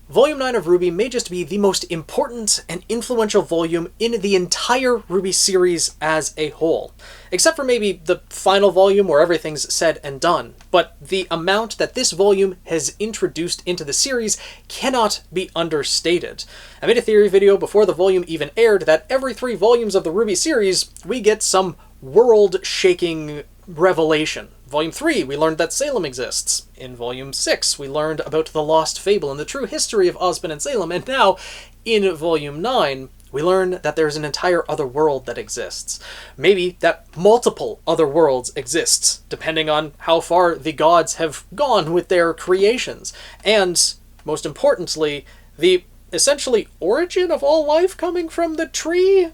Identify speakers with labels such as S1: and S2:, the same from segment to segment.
S1: Volume 9 of RWBY may just be the most important and influential volume in the entire RWBY series as a whole. Except for maybe the final volume where everything's said and done. But the amount that this volume has introduced into the series cannot be understated. I made a theory video before the volume even aired that every 3 volumes of the RWBY series, we get some world-shaking revelation. Volume 3, we learned that Salem exists. In Volume 6, we learned about the lost fable and the true history of Ozpin and Salem, and now, in Volume 9, we learn that there's an entire other world that exists. Maybe that multiple other worlds exists, depending on how far the gods have gone with their creations. And, most importantly, the essentially origin of all life coming from the tree,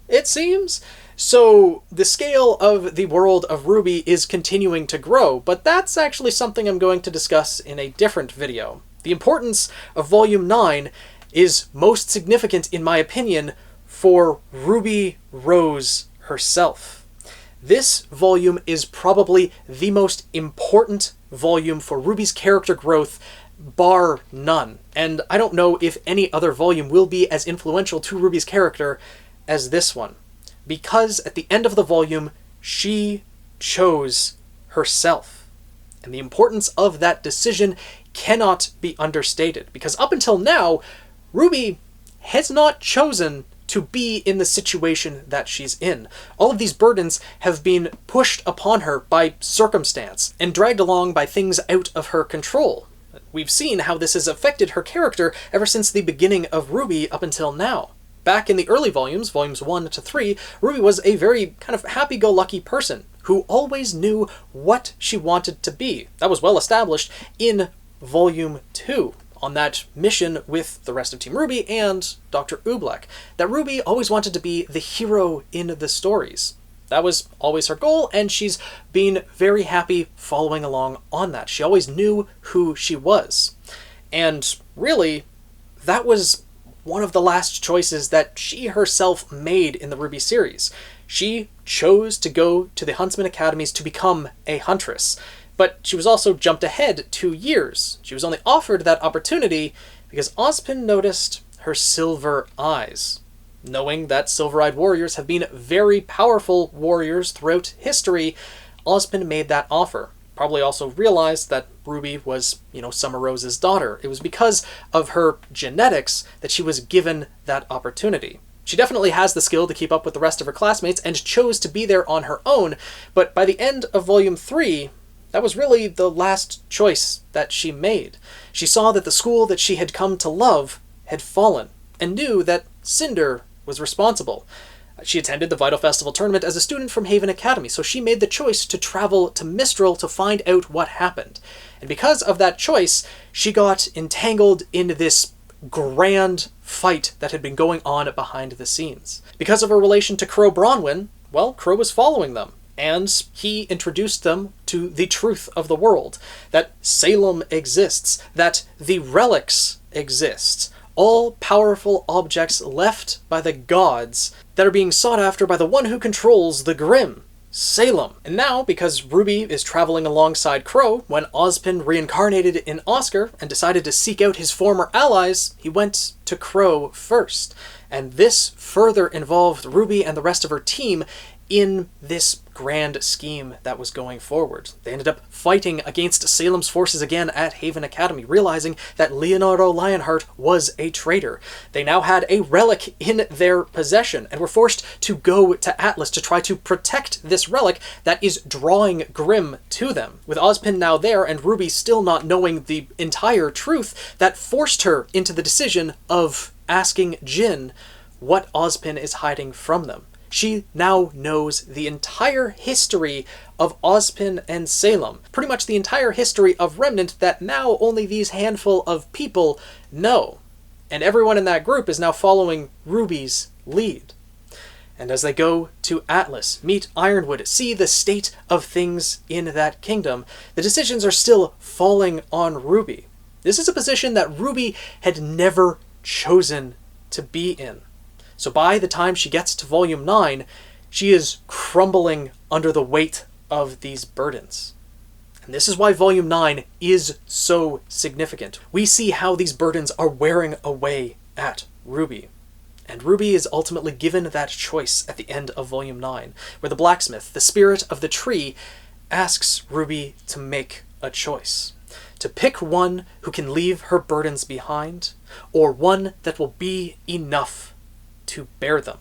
S1: it seems. So the scale of the world of RWBY is continuing to grow, but that's actually something I'm going to discuss in a different video. The importance of Volume 9 is most significant, in my opinion, for Ruby Rose herself. This volume is probably the most important volume for Ruby's character growth, bar none. And I don't know if any other volume will be as influential to Ruby's character as this one. Because at the end of the volume, she chose herself. And the importance of that decision cannot be understated. Because up until now, Ruby has not chosen to be in the situation that she's in. All of these burdens have been pushed upon her by circumstance and dragged along by things out of her control. We've seen how this has affected her character ever since the beginning of RWBY up until now. Back in the early volumes, volumes 1 to 3, Ruby was a very kind of happy-go-lucky person who always knew what she wanted to be. That was well established in volume 2, on that mission with the rest of Team RWBY and Dr. Oobleck, that Ruby always wanted to be the hero in the stories. That was always her goal, and she's been very happy following along on that. She always knew who she was. And really, that was one of the last choices that she herself made in the RWBY series. She chose to go to the Huntsman Academies to become a huntress, but she was also jumped ahead 2 years. She was only offered that opportunity because Ozpin noticed her silver eyes. Knowing that silver-eyed warriors have been very powerful warriors throughout history, Ozpin made that offer. Probably also realized that Ruby was, Summer Rose's daughter. It was because of her genetics that she was given that opportunity. She definitely has the skill to keep up with the rest of her classmates and chose to be there on her own, but by the end of Volume 3, that was really the last choice that she made. She saw that the school that she had come to love had fallen, and knew that Cinder was responsible. She attended the Vital Festival tournament as a student from Haven Academy, so she made the choice to travel to Mistral to find out what happened. And because of that choice, she got entangled in this grand fight that had been going on behind the scenes. Because of her relation to Crow Bronwyn, well, Crow was following them, and he introduced them to the truth of the world, that Salem exists, that the relics exist, all powerful objects left by the gods that are being sought after by the one who controls the Grimm, Salem. And now, because RWBY is traveling alongside Crow, when Ozpin reincarnated in Oscar and decided to seek out his former allies, he went to Crow first. And this further involved RWBY and the rest of her team in this grand scheme that was going forward. They ended up fighting against Salem's forces again at Haven Academy, realizing that Leonardo Lionheart was a traitor. They now had a relic in their possession and were forced to go to Atlas to try to protect this relic that is drawing Grimm to them. With Ozpin now there and RWBY still not knowing the entire truth, that forced her into the decision of asking Jin what Ozpin is hiding from them. She now knows the entire history of Ozpin and Salem, pretty much the entire history of Remnant that now only these handful of people know. And everyone in that group is now following RWBY's lead. And as they go to Atlas, meet Ironwood, see the state of things in that kingdom, the decisions are still falling on RWBY. This is a position that RWBY had never chosen to be in. So by the time she gets to Volume 9, she is crumbling under the weight of these burdens. And this is why Volume 9 is so significant. We see how these burdens are wearing away at RWBY. And RWBY is ultimately given that choice at the end of Volume 9, where the blacksmith, the spirit of the tree, asks RWBY to make a choice. To pick one who can leave her burdens behind, or one that will be enough to bear them.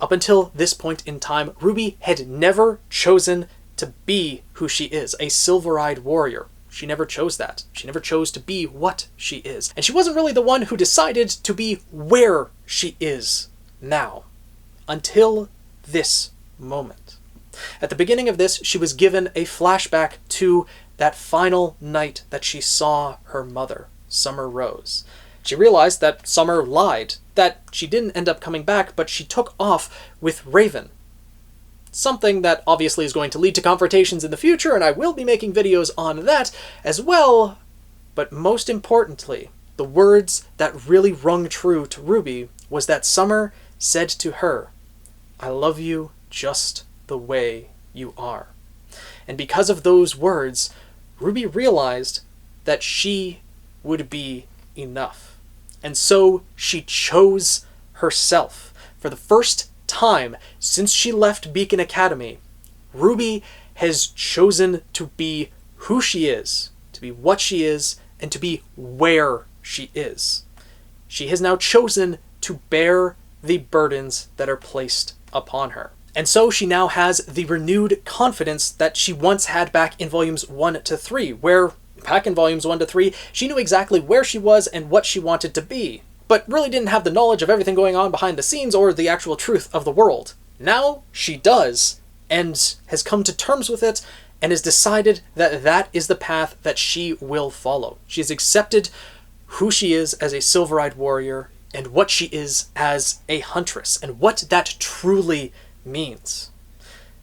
S1: Up until this point in time, RWBY had never chosen to be who she is, a silver-eyed warrior. She never chose that. She never chose to be what she is. And she wasn't really the one who decided to be where she is now, until this moment. At the beginning of this, she was given a flashback to that final night that she saw her mother, Summer Rose. She realized that Summer lied, that she didn't end up coming back, but she took off with Raven. Something that obviously is going to lead to confrontations in the future, and I will be making videos on that as well. But most importantly, the words that really rung true to RWBY was that Summer said to her, "I love you just the way you are." And because of those words, RWBY realized that she would be enough. And so she chose herself. For the first time since she left Beacon Academy, RWBY has chosen to be who she is, to be what she is, and to be where she is. She has now chosen to bear the burdens that are placed upon her. And so she now has the renewed confidence that she once had back in Volumes 1 to 3, where back in Volumes 1 to 3, she knew exactly where she was and what she wanted to be, but really didn't have the knowledge of everything going on behind the scenes or the actual truth of the world. Now she does, and has come to terms with it, and has decided that that is the path that she will follow. She has accepted who she is as a silver-eyed warrior, and what she is as a huntress, and what that truly means.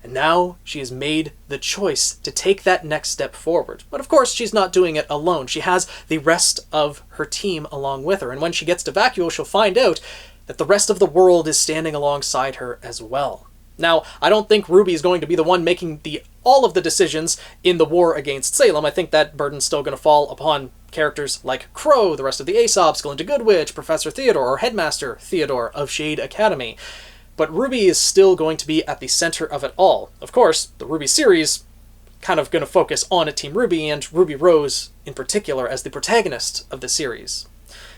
S1: And now she has made the choice to take that next step forward. But of course, she's not doing it alone. She has the rest of her team along with her. And when she gets to Vacuo, she'll find out that the rest of the world is standing alongside her as well. Now, I don't think RWBY is going to be the one making all of the decisions in the war against Salem. I think that burden's still going to fall upon characters like Crow, the rest of the Aesops, Glinda Goodwitch, Professor Theodore, or Headmaster Theodore of Shade Academy. But RWBY is still going to be at the center of it all. Of course, the RWBY series kind of going to focus on Team RWBY and Ruby Rose in particular as the protagonist of the series.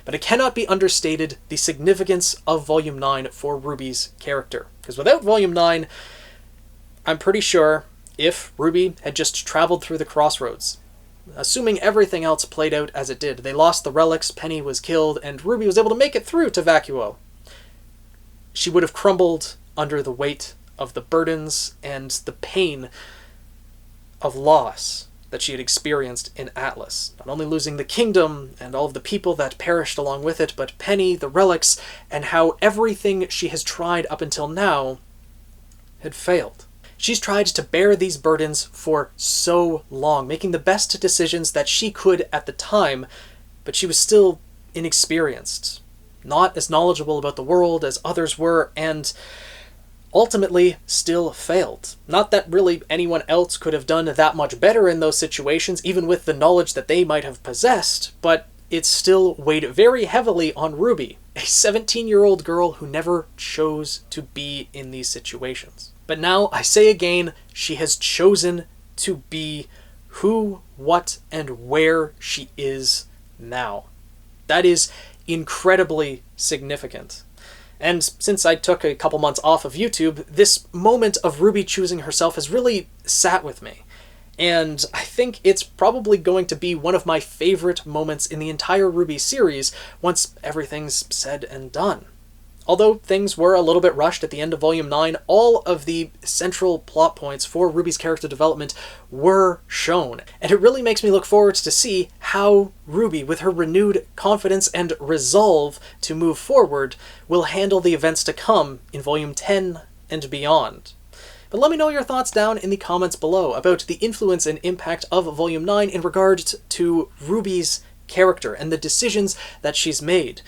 S1: But it cannot be understated the significance of Volume 9 for RWBY's character. Because without Volume 9, I'm pretty sure if RWBY had just traveled through the crossroads, assuming everything else played out as it did, they lost the relics, Penny was killed, and RWBY was able to make it through to Vacuo, she would have crumbled under the weight of the burdens and the pain of loss that she had experienced in Atlas. Not only losing the kingdom and all of the people that perished along with it, but Penny, the relics, and how everything she has tried up until now had failed. She's tried to bear these burdens for so long, making the best decisions that she could at the time, but she was still inexperienced, not as knowledgeable about the world as others were, and ultimately still failed. Not that really anyone else could have done that much better in those situations, even with the knowledge that they might have possessed, but it still weighed very heavily on RWBY, a 17-year-old girl who never chose to be in these situations. But now, I say again, she has chosen to be who, what, and where she is now. That is incredibly significant. And since I took a couple months off of YouTube, this moment of RWBY choosing herself has really sat with me. And I think it's probably going to be one of my favorite moments in the entire RWBY series once everything's said and done. Although things were a little bit rushed at the end of Volume 9, all of the central plot points for RWBY's character development were shown. And it really makes me look forward to see how RWBY, with her renewed confidence and resolve to move forward, will handle the events to come in Volume 10 and beyond. But let me know your thoughts down in the comments below about the influence and impact of Volume 9 in regards to RWBY's character and the decisions that she's made.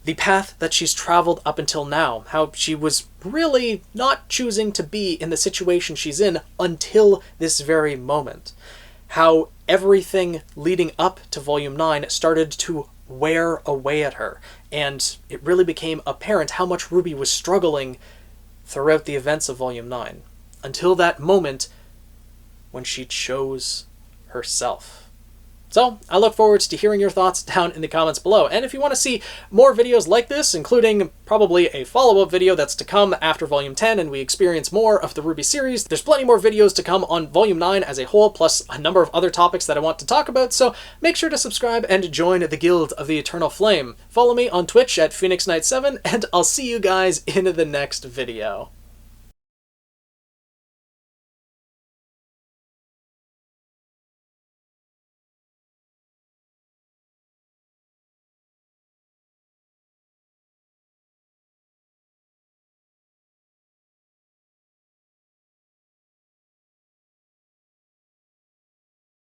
S1: The path that she's traveled up until now, how she was really not choosing to be in the situation she's in until this very moment. how everything leading up to Volume 9 started to wear away at her, and it really became apparent how much RWBY was struggling throughout the events of Volume 9, until that moment when she chose herself. So, I look forward to hearing your thoughts down in the comments below, and if you want to see more videos like this, including probably a follow-up video that's to come after Volume 10 and we experience more of the RWBY series, there's plenty more videos to come on Volume 9 as a whole, plus a number of other topics that I want to talk about, so make sure to subscribe and join the Guild of the Eternal Flame. Follow me on Twitch at PhoenixKnight7, and I'll see you guys in the next video.